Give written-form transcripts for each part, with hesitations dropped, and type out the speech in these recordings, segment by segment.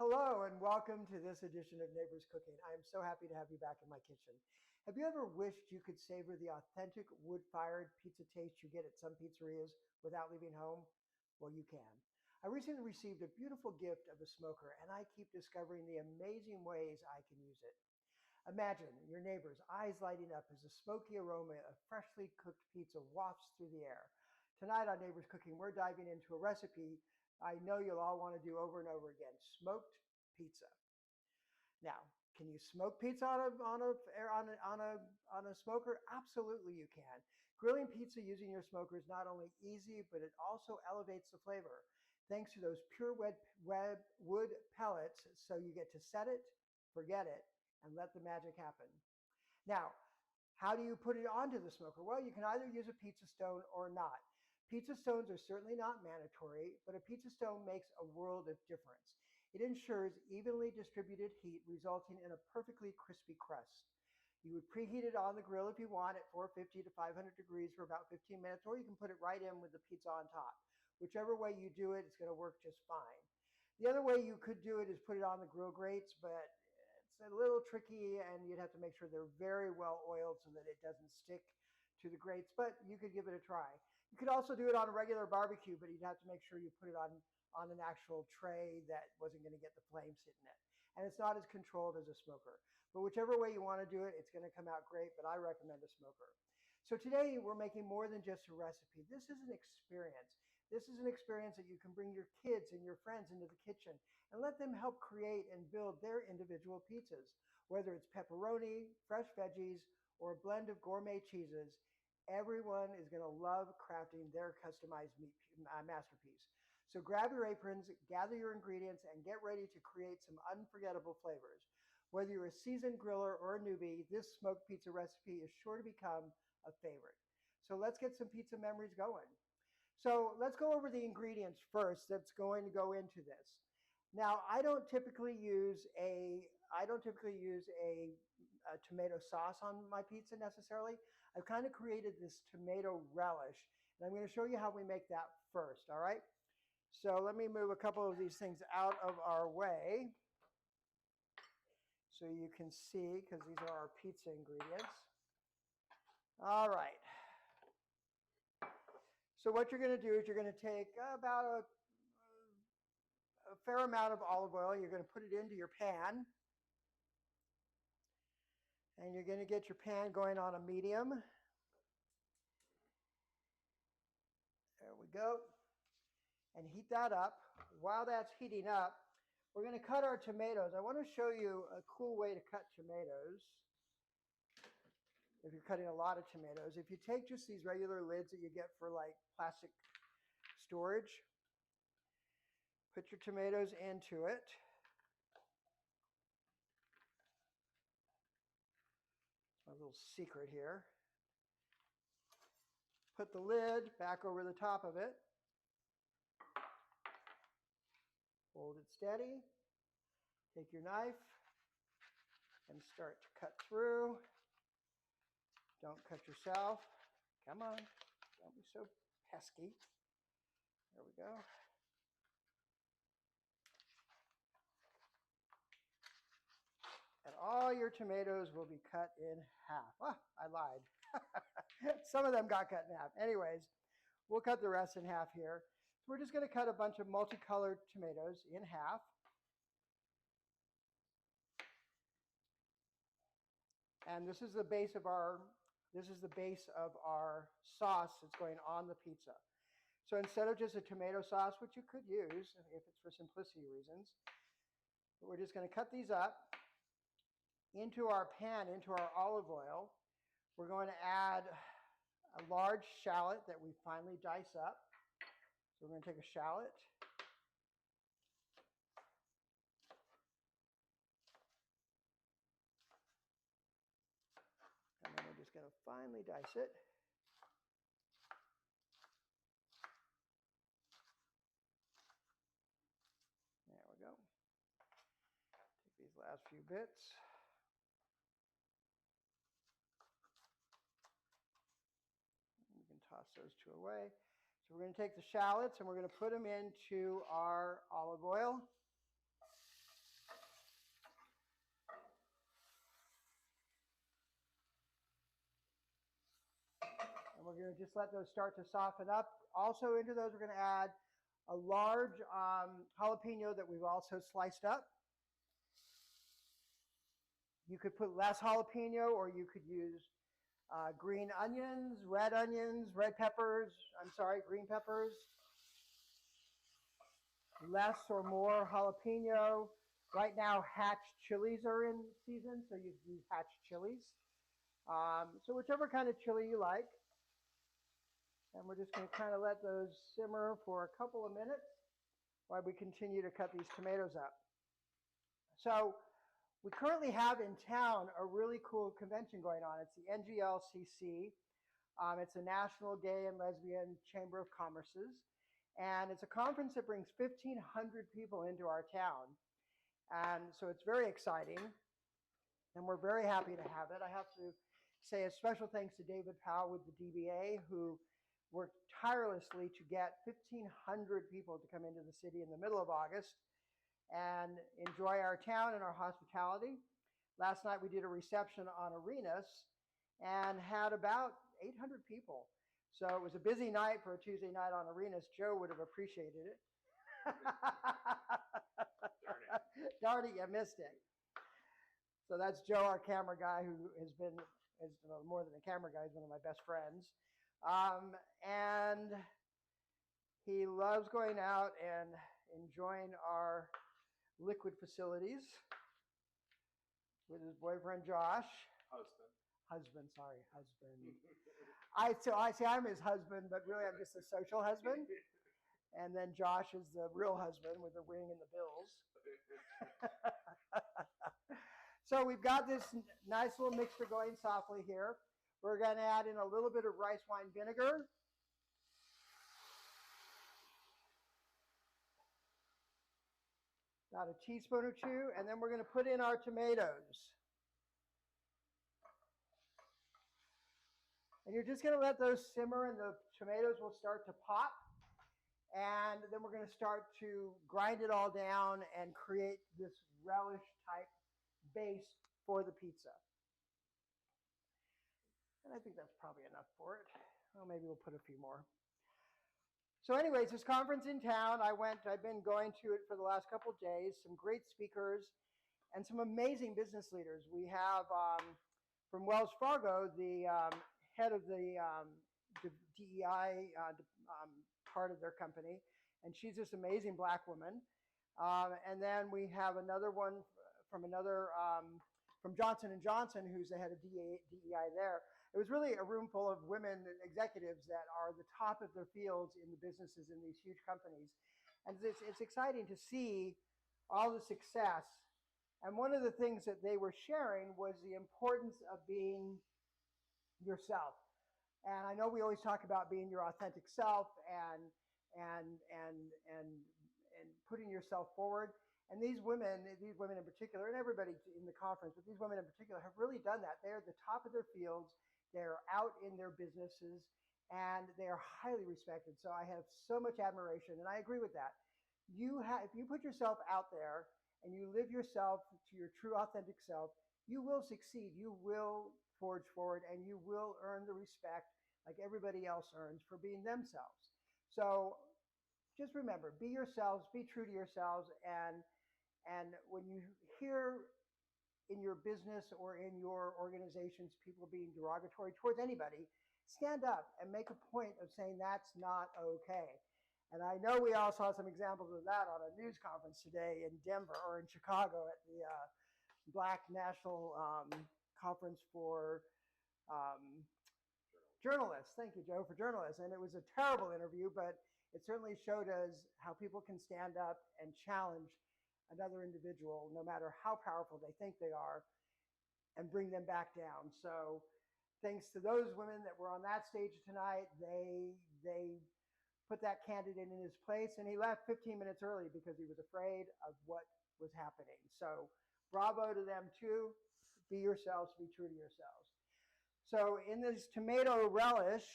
Hello and welcome to this edition of Neighbors Cooking. I am so happy to have you back in my kitchen. Have you ever wished you could savor the authentic wood-fired pizza taste you get at some pizzerias without leaving home? Well, you can. I recently received a beautiful gift of a smoker and I keep discovering the amazing ways I can use it. Imagine your neighbor's eyes lighting up as the smoky aroma of freshly cooked pizza wafts through the air. Tonight on Neighbors Cooking, we're diving into a recipe I know you'll all want to do over and over again: smoked pizza. Now, can you smoke pizza on a smoker? Absolutely, you can. Grilling pizza using your smoker is not only easy, but it also elevates the flavor thanks to those pure wood pellets. So you get to set it, forget it, and let the magic happen. Now, how do you put it onto the smoker? Well, you can either use a pizza stone or not. Pizza stones are certainly not mandatory, but a pizza stone makes a world of difference. It ensures evenly distributed heat, resulting in a perfectly crispy crust. You would preheat it on the grill if you want at 450 to 500 degrees for about 15 minutes, or you can put it right in with the pizza on top. Whichever way you do it, it's going to work just fine. The other way you could do it is put it on the grill grates, but it's a little tricky and you'd have to make sure they're very well oiled so that it doesn't stick to the grates, but you could give it a try. You could also do it on a regular barbecue, but you'd have to make sure you put it on an actual tray that wasn't going to get the flames hitting it. And it's not as controlled as a smoker. But whichever way you want to do it, it's going to come out great, but I recommend a smoker. So today we're making more than just a recipe. This is an experience. This is an experience that you can bring your kids and your friends into the kitchen and let them help create and build their individual pizzas. Whether it's pepperoni, fresh veggies, or a blend of gourmet cheeses, everyone is going to love crafting their customized masterpiece. So grab your aprons, gather your ingredients, and get ready to create some unforgettable flavors. Whether you're a seasoned griller or a newbie, this smoked pizza recipe is sure to become a favorite. So let's get some pizza memories going. So let's go over the ingredients first that's going to go into this. Now, I don't typically use a tomato sauce on my pizza necessarily. I've kind of created this tomato relish, and I'm going to show you how we make that first, all right? So let me move a couple of these things out of our way so you can see, because these are our pizza ingredients. All right. So what you're going to do is you're going to take about a fair amount of olive oil. You're going to put it into your pan. And you're going to get your pan going on a medium. There we go. And heat that up. While that's heating up, we're going to cut our tomatoes. I want to show you a cool way to cut tomatoes. If you're cutting a lot of tomatoes, if you take just these regular lids that you get for like plastic storage, put your tomatoes into it. A little secret here. Put the lid back over the top of it. Hold it steady. Take your knife and start to cut through. Don't cut yourself. Come on, don't be so pesky. There we go. And all your tomatoes will be cut in half. Oh, I lied. Some of them got cut in half. Anyways, we'll cut the rest in half here. So we're just going to cut a bunch of multicolored tomatoes in half. And this is the base of our sauce that's going on the pizza. So instead of just a tomato sauce, which you could use if it's for simplicity reasons, we're just going to cut these up into our pan, into our olive oil. We're going to add a large shallot that we finely dice up. So we're going to take a shallot. And then we're just going to finely dice it. There we go. Take these last few bits. We can toss those two away. So we're going to take the shallots and we're going to put them into our olive oil. we're going to just let those start to soften up. Also into those, we're going to add a large jalapeno that we've also sliced up. You could put less jalapeno, or you could use green onions, red peppers, green peppers. Less or more jalapeno. Right now, hatch chilies are in season, so you use hatch chilies. So whichever kind of chili you like. And we're just going to kind of let those simmer for a couple of minutes while we continue to cut these tomatoes up. So we currently have in town a really cool convention going on. It's the NGLCC. It's a National Gay and Lesbian Chamber of Commerce's. And it's a conference that brings 1,500 people into our town. And so it's very exciting. And we're very happy to have it. I have to say a special thanks to David Powell with the DBA, who worked tirelessly to get 1,500 people to come into the city in the middle of August and enjoy our town and our hospitality. Last night we did a reception on Arenas and had about 800 people. So it was a busy night for a Tuesday night on Arenas. Joe would have appreciated it. Darn it, you missed it. So that's Joe, our camera guy, who is more than a camera guy, he's one of my best friends. And he loves going out and enjoying our liquid facilities with his boyfriend Josh. Husband. I say I'm his husband, but really I'm just a social husband. And then Josh is the real husband with the ring and the bills. So we've got this nice little mixture going softly here. We're going to add in a little bit of rice wine vinegar. About a teaspoon or two, and then we're going to put in our tomatoes. And you're just going to let those simmer, and the tomatoes will start to pop. And then we're going to start to grind it all down and create this relish type base for the pizza. And I think that's probably enough for it. Well, maybe we'll put a few more. So anyways, this conference in town, I've been going to it for the last couple of days, some great speakers and some amazing business leaders. We have from Wells Fargo, the head of the DEI part of their company, and she's this amazing black woman. And then we have another one from Johnson & Johnson, who's the head of DEI there. It was really a room full of women executives that are the top of their fields in the businesses in these huge companies. And it's exciting to see all the success. And one of the things that they were sharing was the importance of being yourself. And I know we always talk about being your authentic self and putting yourself forward. And these women in particular, and everybody in the conference, but these women in particular have really done that. They're at the top of their fields. They're out in their businesses, and they are highly respected. So I have so much admiration, and I agree with that. If you put yourself out there and you live yourself to your true authentic self, you will succeed. You will forge forward, and you will earn the respect like everybody else earns for being themselves. So just remember, be yourselves, be true to yourselves, and when you hear in your business or in your organizations people being derogatory towards anybody, stand up and make a point of saying that's not okay. And I know we all saw some examples of that on a news conference today in Denver or in Chicago at the Black National Conference for Journalists. Thank you, Joe, for journalists. And it was a terrible interview, but it certainly showed us how people can stand up and challenge another individual, no matter how powerful they think they are, and bring them back down. So thanks to those women that were on that stage tonight, they put that candidate in his place, and he left 15 minutes early because he was afraid of what was happening. So bravo to them too. Be yourselves, be true to yourselves. So in this tomato relish,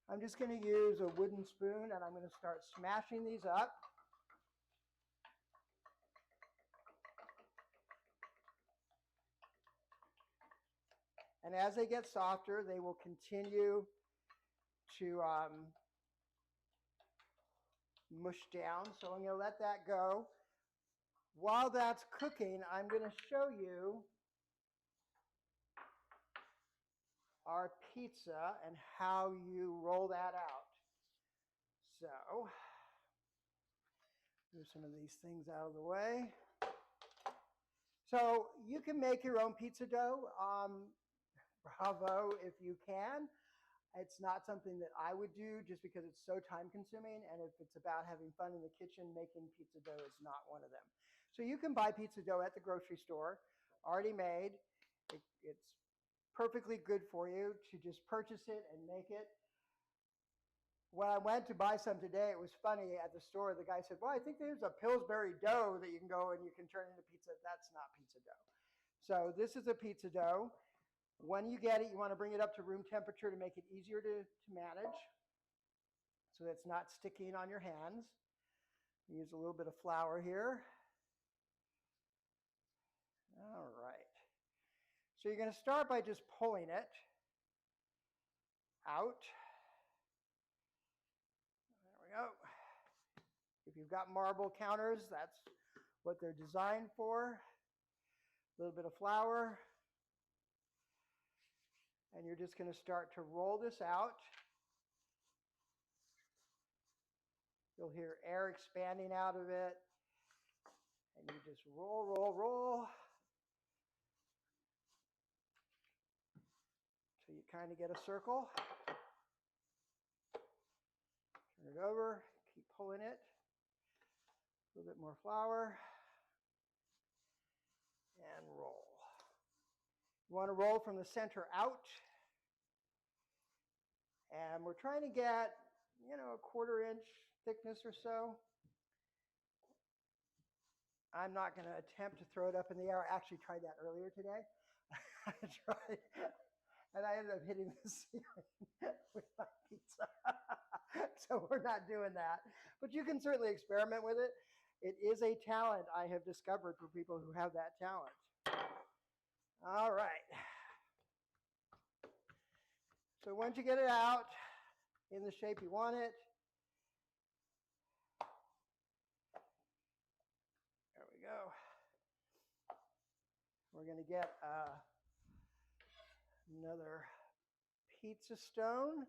I'm just going to use a wooden spoon, and I'm going to start smashing these up. And as they get softer, they will continue to mush down. So I'm going to let that go. While that's cooking, I'm going to show you our pizza and how you roll that out. So, move some of these things out of the way. So you can make your own pizza dough. Bravo if you can. It's not something that I would do just because it's so time consuming, and if it's about having fun in the kitchen, making pizza dough is not one of them. So you can buy pizza dough at the grocery store, already made. It's perfectly good for you to just purchase it and make it. When I went to buy some today, it was funny at the store. The guy said, well, I think there's a Pillsbury dough that you can go and you can turn into pizza. That's not pizza dough. So this is a pizza dough. When you get it, you want to bring it up to room temperature to make it easier to manage so that it's not sticking on your hands. Use a little bit of flour here. All right. So you're going to start by just pulling it out. There we go. If you've got marble counters, that's what they're designed for. A little bit of flour. And you're just going to start to roll this out. You'll hear air expanding out of it. And you just roll, roll, roll. Till you kind of get a circle. Turn it over. Keep pulling it. A little bit more flour. And roll. You want to roll from the center out. And we're trying to get, a 1/4 inch thickness or so. I'm not going to attempt to throw it up in the air. I actually tried that earlier today. I tried, and I ended up hitting the ceiling with my pizza. So we're not doing that. But you can certainly experiment with it. It is a talent I have discovered for people who have that talent. All right. So once you get it out in the shape you want it, there we go. We're going to get another pizza stone.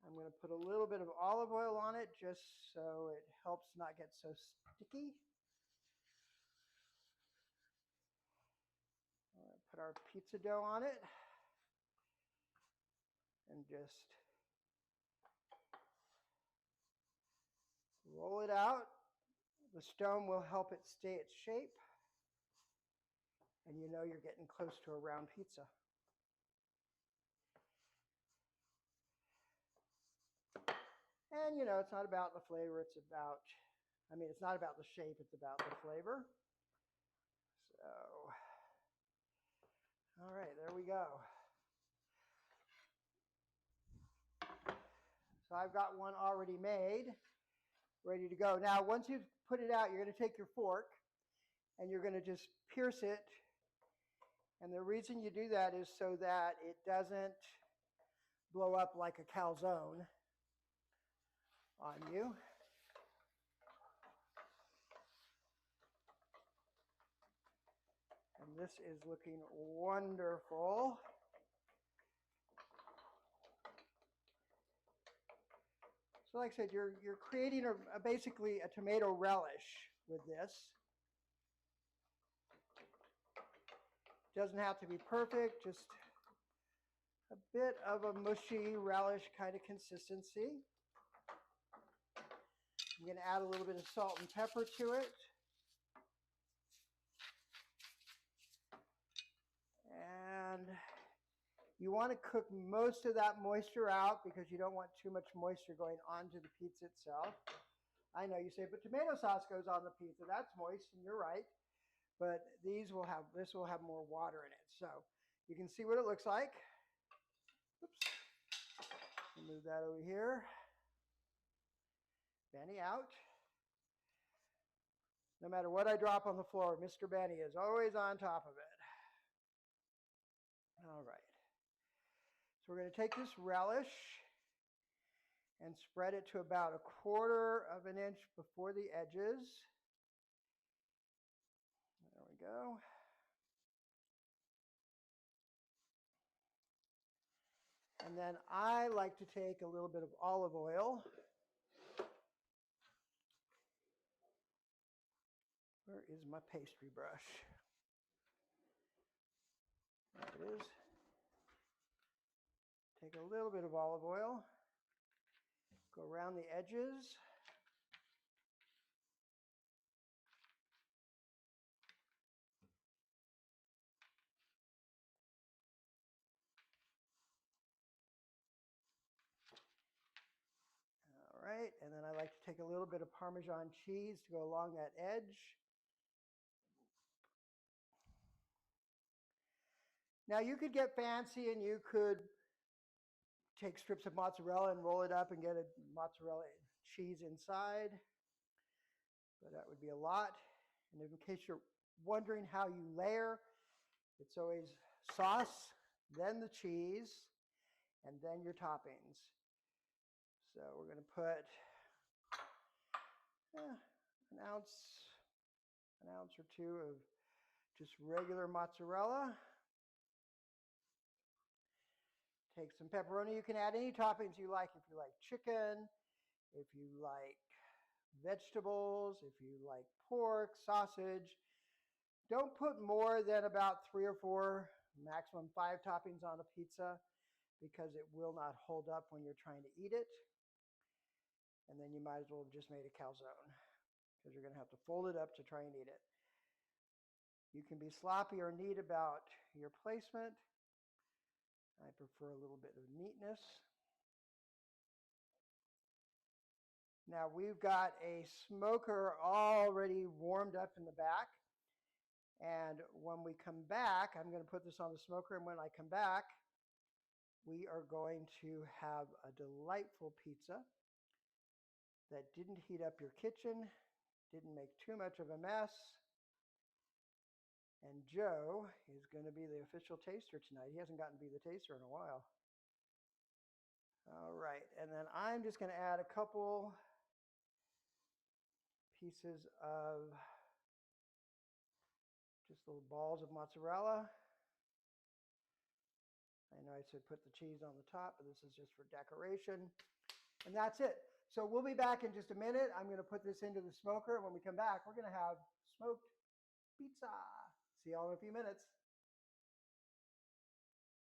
I'm going to put a little bit of olive oil on it just so it helps not get so sticky. Put our pizza dough on it and just roll it out. The stone will help it stay its shape, and you know you're getting close to a round pizza. And it's not about the flavor, it's not about the shape, it's about the flavor. So, all right, there we go. So I've got one already made, ready to go. Now, once you've put it out, you're going to take your fork and you're going to just pierce it. And the reason you do that is so that it doesn't blow up like a calzone on you. And this is looking wonderful. So like I said, you're creating basically a tomato relish with this. Doesn't have to be perfect, just a bit of a mushy relish kind of consistency. I'm going to add a little bit of salt and pepper to it. And you want to cook most of that moisture out because you don't want too much moisture going onto the pizza itself. I know you say, but tomato sauce goes on the pizza. That's moist, and you're right. But this will have more water in it. So you can see what it looks like. Oops. Move that over here. Benny out. No matter what I drop on the floor, Mr. Benny is always on top of it. All right. So we're going to take this relish and spread it to about 1/4 of an inch before the edges. There we go. And then I like to take a little bit of olive oil. Where is my pastry brush? There it is. Take a little bit of olive oil, go around the edges. All right, and then I like to take a little bit of Parmesan cheese to go along that edge. Now you could get fancy and you could take strips of mozzarella and roll it up and get a mozzarella cheese inside, but that would be a lot. And in case you're wondering how you layer, it's always sauce, then the cheese, and then your toppings. So we're going to put an ounce or two of just regular mozzarella. Take some pepperoni. You can add any toppings you like. If you like chicken, if you like vegetables, if you like pork, sausage. Don't put more than about 3 or 4, maximum 5 toppings on a pizza because it will not hold up when you're trying to eat it. And then you might as well have just made a calzone because you're going to have to fold it up to try and eat it. You can be sloppy or neat about your placement. I prefer a little bit of neatness. Now we've got a smoker already warmed up in the back. And when we come back, I'm going to put this on the smoker. And when I come back, we are going to have a delightful pizza that didn't heat up your kitchen, didn't make too much of a mess. And Joe is going to be the official taster tonight. He hasn't gotten to be the taster in a while. All right, and then I'm just going to add a couple pieces of just little balls of mozzarella. I know I said put the cheese on the top, but this is just for decoration. And that's it. So we'll be back in just a minute. I'm going to put this into the smoker. And when we come back, we're going to have smoked pizza. See y'all in a few minutes.